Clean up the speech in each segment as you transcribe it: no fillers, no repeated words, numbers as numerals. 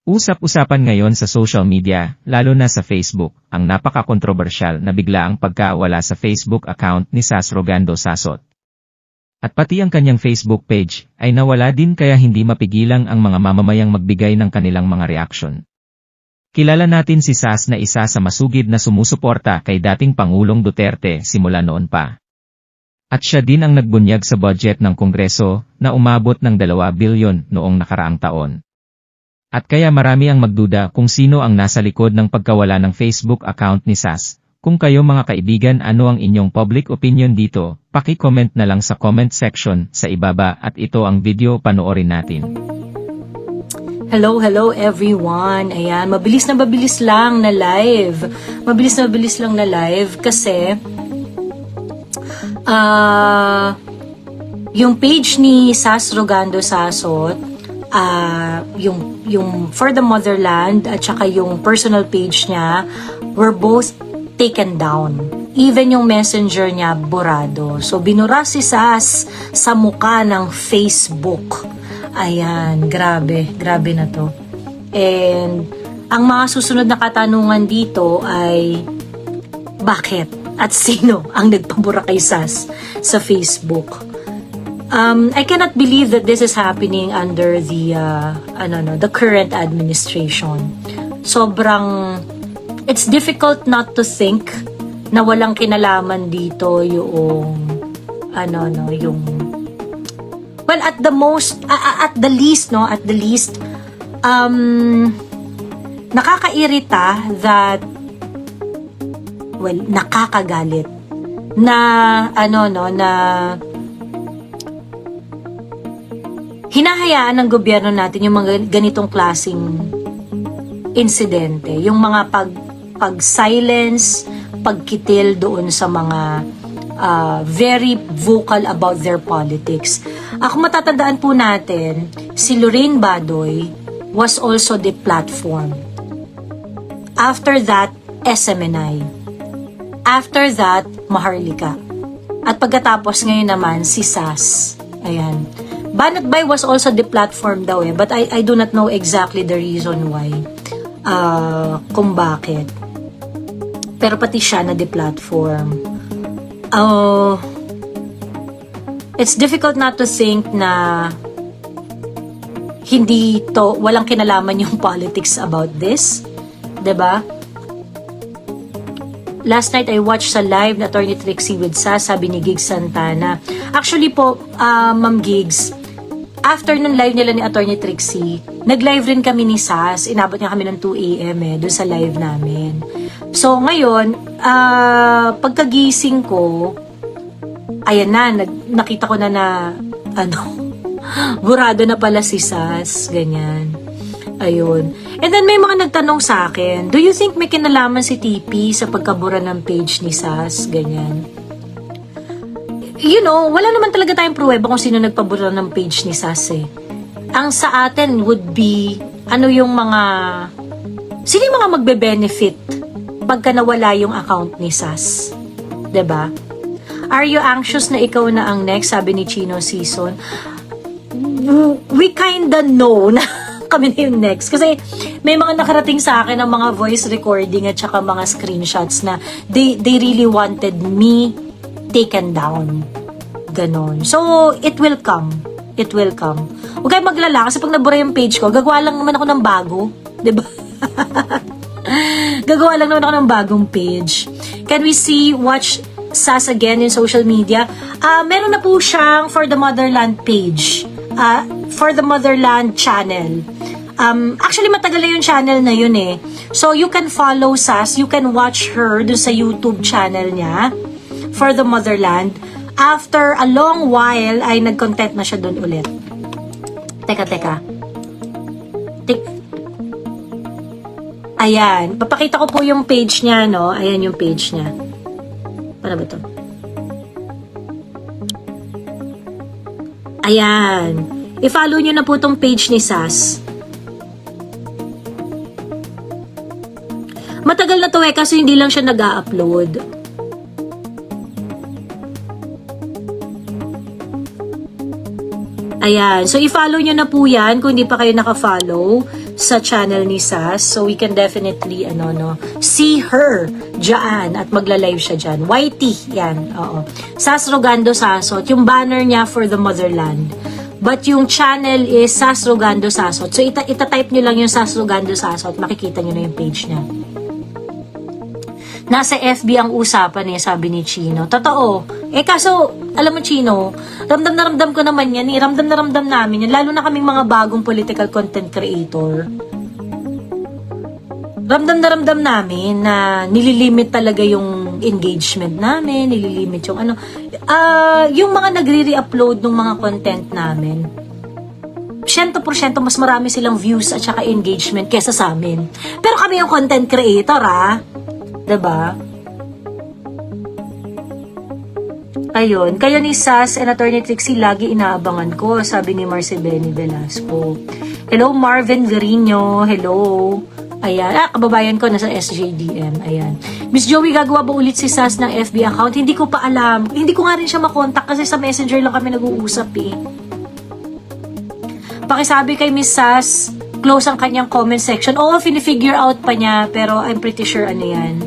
Usap-usapan ngayon sa social media, lalo na sa Facebook, ang napaka-kontrobersyal na biglaang pagkawala sa Facebook account ni Sas Rogando Sasot. At pati ang kanyang Facebook page ay nawala din kaya hindi mapigilang ang mga mamamayang magbigay ng kanilang mga reaksyon. Kilala natin si Sas na isa sa masugid na sumusuporta kay dating Pangulong Duterte simula noon pa. At siya din ang nagbunyag sa budget ng Kongreso na umabot ng 2 bilyon noong nakaraang taon. At kaya marami ang magduda kung sino ang nasa likod ng pagkawala ng Facebook account ni Sas. Kung kayo mga kaibigan, ano ang inyong public opinion dito, paki-comment na lang sa comment section sa ibaba at ito ang video, panoorin natin. Hello everyone. Ayan, mabilis lang na live. Mabilis lang na live kasi yung page ni Sas Rogando Sasot, yung For the Motherland at saka yung personal page niya were both taken down. Even yung messenger niya burado. So binura si Sas sa mukha ng Facebook. Ayan, grabe na to. And ang mga susunod na katanungan dito ay bakit at sino ang nagpabura kay Sas sa Facebook? I cannot believe that this is happening under the current administration. It's difficult not to think na walang kinalaman dito yung well, at the least nakakairita that nakakagalit na hinahayaan ng gobyerno natin yung mga ganitong klaseng insidente, yung mga pag-silence, pagkitil doon sa mga very vocal about their politics. Kung matatandaan po natin, si Lorraine Badoy was also deplatformed. After that, SMNI. After that, Maharlika. At pagkatapos ngayon naman, si Sas. Ayan. Banat Bay was also deplatformed daw but I do not know exactly the reason why. Kung bakit. Pero pati siya na deplatform. It's difficult not to think na walang kinalaman yung politics about this. 'Di ba? Last night I watched sa live na Attorney Trixie with Sas, sabi ni Gigs Santana. Actually po, Ma'am Gigs, after ng live nila ni Attorney Trixie, nag-live rin kami ni Sas. Inabot niya kami ng 2 a.m. doon sa live namin. So, ngayon, pagkagising ko, ayan nakita ko na burado na pala si Sas, ganyan. Ayun. And then may mga nagtanong sa akin, do you think may kinalaman si TP sa pagkabura ng page ni Sas, ganyan? Wala naman talaga tayong pruweba kung sino nagpabura ng page ni Sas eh. Ang sa atin would be, sino yung mga magbe-benefit pagka nawala yung account ni Sas? 'Di ba? Are you anxious na ikaw na ang next? Sabi ni Chino Season. We kinda know na kami na yung next. Kasi may mga nakarating sa akin ng mga voice recording at saka mga screenshots na they really wanted me taken down. Ganon. So, it will come. It will come. Huwag kayo maglala kasi pag nabura yung page ko, gagawa lang naman ako ng bago. Diba? Gagawa lang naman ako ng bagong page. Can we watch Sas again in social media? Meron na po siyang For the Motherland page. For the Motherland channel. Actually, matagal na yung channel na yun eh. So, you can follow Sas. You can watch her dun sa YouTube channel niya. For the Motherland. After a long while, ay nag-content na siya dun ulit. Teka. Ayan. Papakita ko po yung page niya, no? Ayan yung page niya. Paano ba to? Ayan. I-follow nyo na po tong page ni Sas. Matagal na to kasi hindi lang siya nag-a-upload. Ayan. So, i-follow nyo na po yan kung hindi pa kayo naka-follow. sa channel ni Sas. So we can definitely see her diyan at magla-live siya diyan. YT, yan. Oo. Sas Rogando Sasot, yung banner niya for the motherland. But yung channel is Sas Rogando Sasot. So ita-type niyo lang yung Sas Rogando Sasot, makikita niyo na yung page niya. Nasa FB ang usapan sabi ni Chino. Totoo. Kaso, alam mo Chino, ramdam na ramdam ko naman yan. Ramdam na ramdam namin yan. Lalo na kaming mga bagong political content creator. Ramdam na ramdam namin na nililimit talaga yung engagement namin, nililimit yung yung mga nagre-re-upload ng mga content namin. 100% mas marami silang views at saka engagement kesa sa amin. Pero kami yung content creator, diba? Ayun, kayo ni Sas and Attorney Trixie lagi inaabangan ko, sabi ni Marcebeni Velasco. Hello Marvin Verino, hello. Ayan, kababayan ko nasa SJDM. Ayan. Miss Joey, gagawa ba ulit si Sas ng FB account? Hindi ko pa alam. Hindi ko nga rin siya makontak kasi sa Messenger lang kami nag-uusap Pakisabi kay Miss Sas, close ang kanyang comment section. Oo, figure out pa niya, pero I'm pretty sure yan.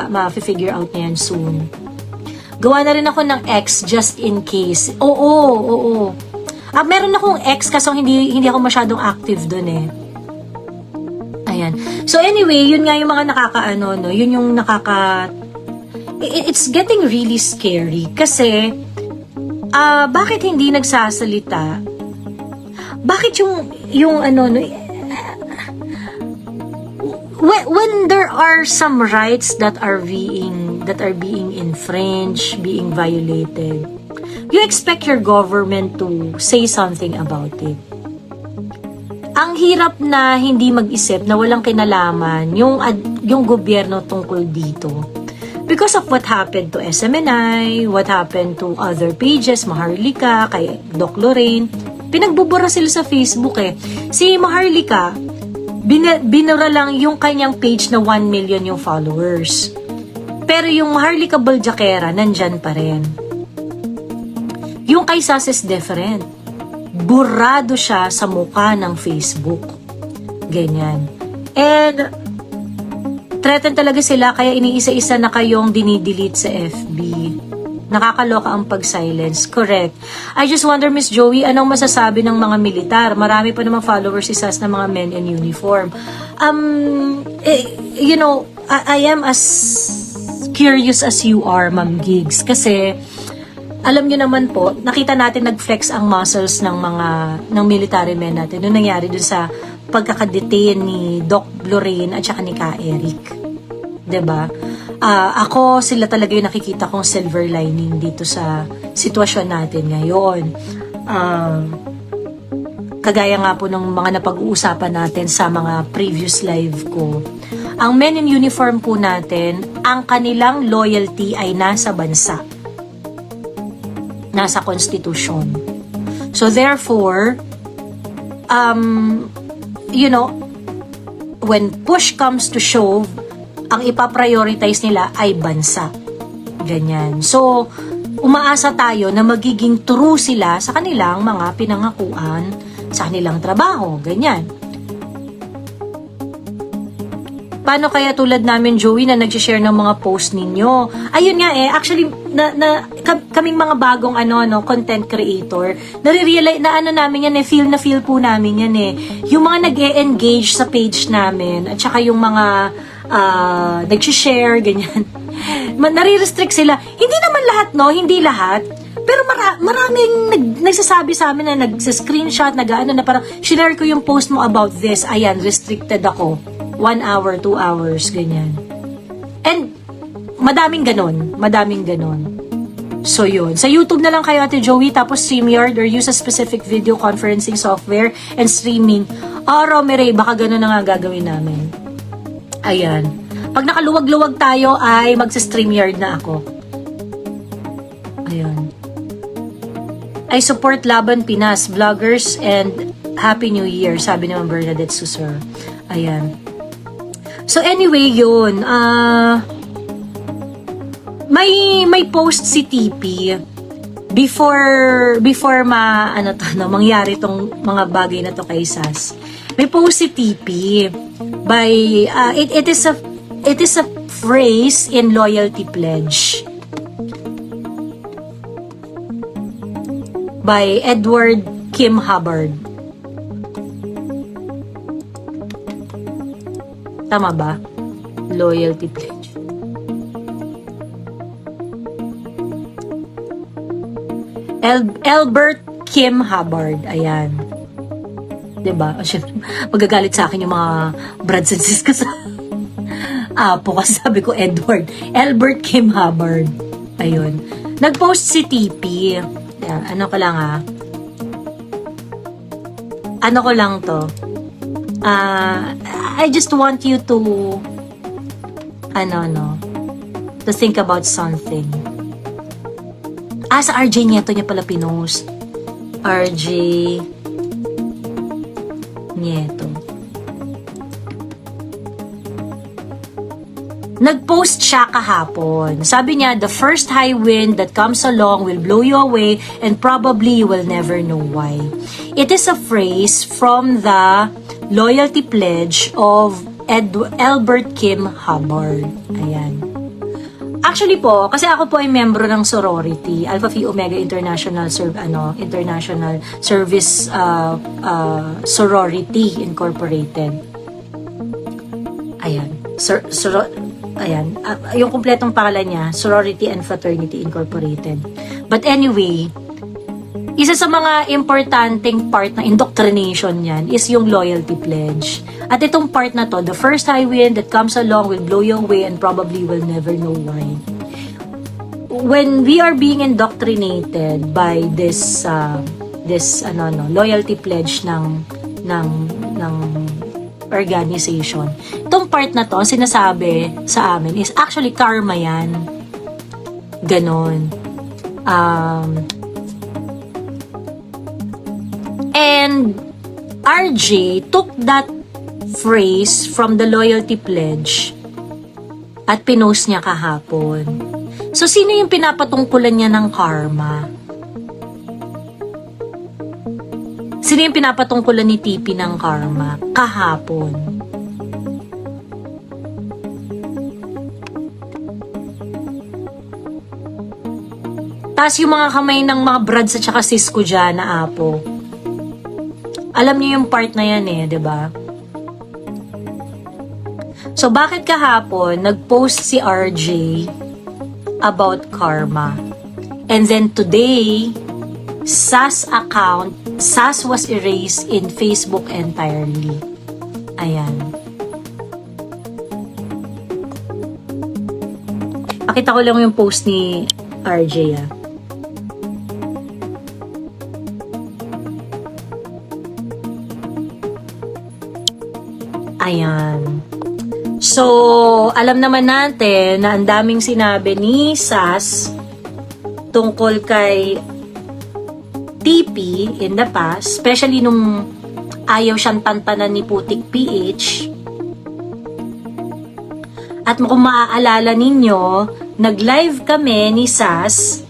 Ma-figure out niya yan soon. Gawa na rin ako ng X just in case. Oo. Meron akong X kaso hindi ako masyadong active dun Ayan. So anyway, yun nga yung mga yun yung it's getting really scary kasi bakit hindi nagsasalita? Bakit when there are some rights that are being infringed, being violated, you expect your government to say something about it. Ang hirap na hindi mag-isip na walang kinalaman yung gobyerno tungkol dito. Because of what happened to SMNI, what happened to other pages, Maharlika, kay Doc Lorraine, pinagbubura sila sa Facebook Si Maharlika, binura lang yung kanyang page na 1 million yung followers. Pero yung Maharlika Baljakera, nandyan pa rin. Yung kay Sas is different. Burado siya sa mukha ng Facebook. Ganyan. And, threaten talaga sila, kaya iniisa-isa na kayong dinidelete sa FB. Nakakaloka ang pag-silence. Correct. I just wonder, Miss Joey, anong masasabi ng mga militar? Marami pa namang followers si Sas na mga men in uniform. I am as curious as you are, Ma'am Gigs. Kasi, alam nyo naman po, nakita natin nag-flex ang muscles ng military men natin. Noong nangyari dun sa pagkakadetain ni Doc Lorraine at saka ni Ka Eric. 'Di ba? Ako, sila talaga yung nakikita kong silver lining dito sa sitwasyon natin ngayon. Kagaya nga po ng mga napag-uusapan natin sa mga previous live ko. Ang men in uniform po natin, ang kanilang loyalty ay nasa bansa. Nasa konstitusyon. So therefore, when push comes to shove, ang ipaprioritize nila ay bansa. Ganyan. So, umaasa tayo na magiging true sila sa kanilang mga pinangakuan sa kanilang trabaho. Ganyan. Paano kaya tulad namin, Joey, na nag-share ng mga post ninyo? Ayun nga actually, kaming mga bagong content creator, nare-realize na namin yan feel po namin yan Yung mga nag-e-engage sa page namin, at saka yung mga nag-share, ganyan. Nare-restrict sila. Hindi naman lahat, hindi lahat. Pero maraming nagsasabi sa amin na nag-screenshot, na parang, share ko yung post mo about this, ayan, restricted ako. 1 hour, 2 hours, ganyan. And, madaming ganon. So, yun. Sa YouTube na lang kayo, Ate Joey, tapos StreamYard or use a specific video conferencing software and streaming. Romere, baka ganon na nga gagawin namin. Ayan. Pag nakaluwag-luwag tayo, ay magsa-StreamYard na ako. Ayan. I support Laban Pinas, vloggers, and Happy New Year, sabi naman Bernadette Susur. Ayan. So anyway, yun. May post si TP before mangyari tong mga bagay na to kay Sas. May post si TP by it is a phrase in loyalty pledge by Edward Kim Hubbard. Tama ba? Loyalty pledge. Albert Kim Hubbard. Ayan. Diba? Magagalit sa akin yung mga brothers and sisters ko sa apo kasi sabi ko Edward. Albert Kim Hubbard. Ayun. Nag-post si TP. Ano ko lang Ano ko lang to. I just want you to to think about something. Sa RJ Nieto niya pala pinost. RJ Nieto. Nag-post siya kahapon. Sabi niya, the first high wind that comes along will blow you away and probably you will never know why. It is a phrase from the loyalty pledge of Albert Kim Hubbard. Ayan. Actually po, kasi ako po ay membro ng sorority, Alpha Phi Omega International Service Sorority Incorporated. Ayan. Ayan. Yung kumpletong pangalan niya, Sorority and Fraternity Incorporated. But anyway, isa sa mga importanteng part ng indoctrination niyan is yung loyalty pledge. At itong part na to, the first high wind that comes along will blow you away and probably will never know why. When we are being indoctrinated by this loyalty pledge ng organization, itong part na to, sinasabi sa amin is actually karma yan. Ganon. And RJ took that phrase from the loyalty pledge at pinost niya kahapon. So, sino yung pinapatungkulan niya ng karma? Sino yung pinapatungkulan ni TP ng karma kahapon? Tapos yung mga kamay ng mga brads at saka sis ko dyan na apo. Alam niyo yung part na yan diba? So, bakit kahapon nag-post si RJ about karma? And then today, SAS was erased in Facebook entirely. Ayan. Pakita ko lang yung post ni RJ Ayan. So, alam naman natin na ang daming sinabi ni SAS tungkol kay TP in the past, especially nung ayaw siyang tantanan ni Putik PH. At kung maaalala ninyo, nag-live kami ni SAS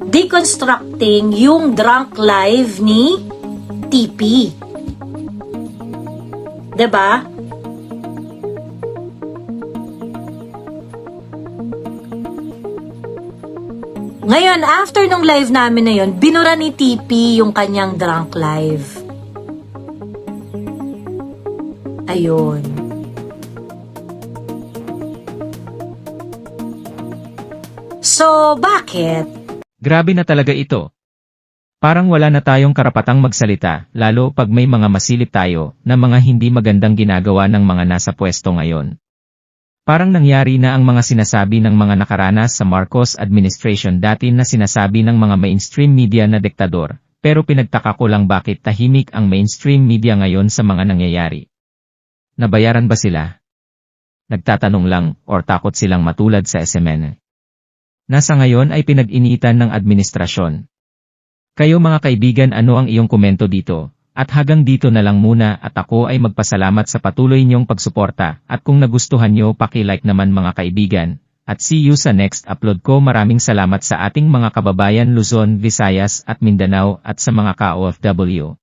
deconstructing yung drunk live ni TP. Diba? Ngayon, after nung live namin na yun, binura ni TP yung kanyang drunk live. Ayun. So, bakit? Grabe na talaga ito. Parang wala na tayong karapatang magsalita, lalo pag may mga masilip tayo na mga hindi magandang ginagawa ng mga nasa pwesto ngayon. Parang nangyari na ang mga sinasabi ng mga nakaranas sa Marcos administration dati na sinasabi ng mga mainstream media na diktador, pero pinagtaka ko lang bakit tahimik ang mainstream media ngayon sa mga nangyayari. Nabayaran ba sila? Nagtatanong lang, or takot silang matulad sa SMN? Nasa ngayon ay pinag-initan ng administrasyon. Kayo mga kaibigan, ano ang iyong komento dito? At hanggang dito na lang muna at ako ay magpasalamat sa patuloy niyong pagsuporta at kung nagustuhan niyo paki-like naman mga kaibigan. At see you sa next upload ko. Maraming salamat sa ating mga kababayan Luzon, Visayas at Mindanao at sa mga ka-OFW.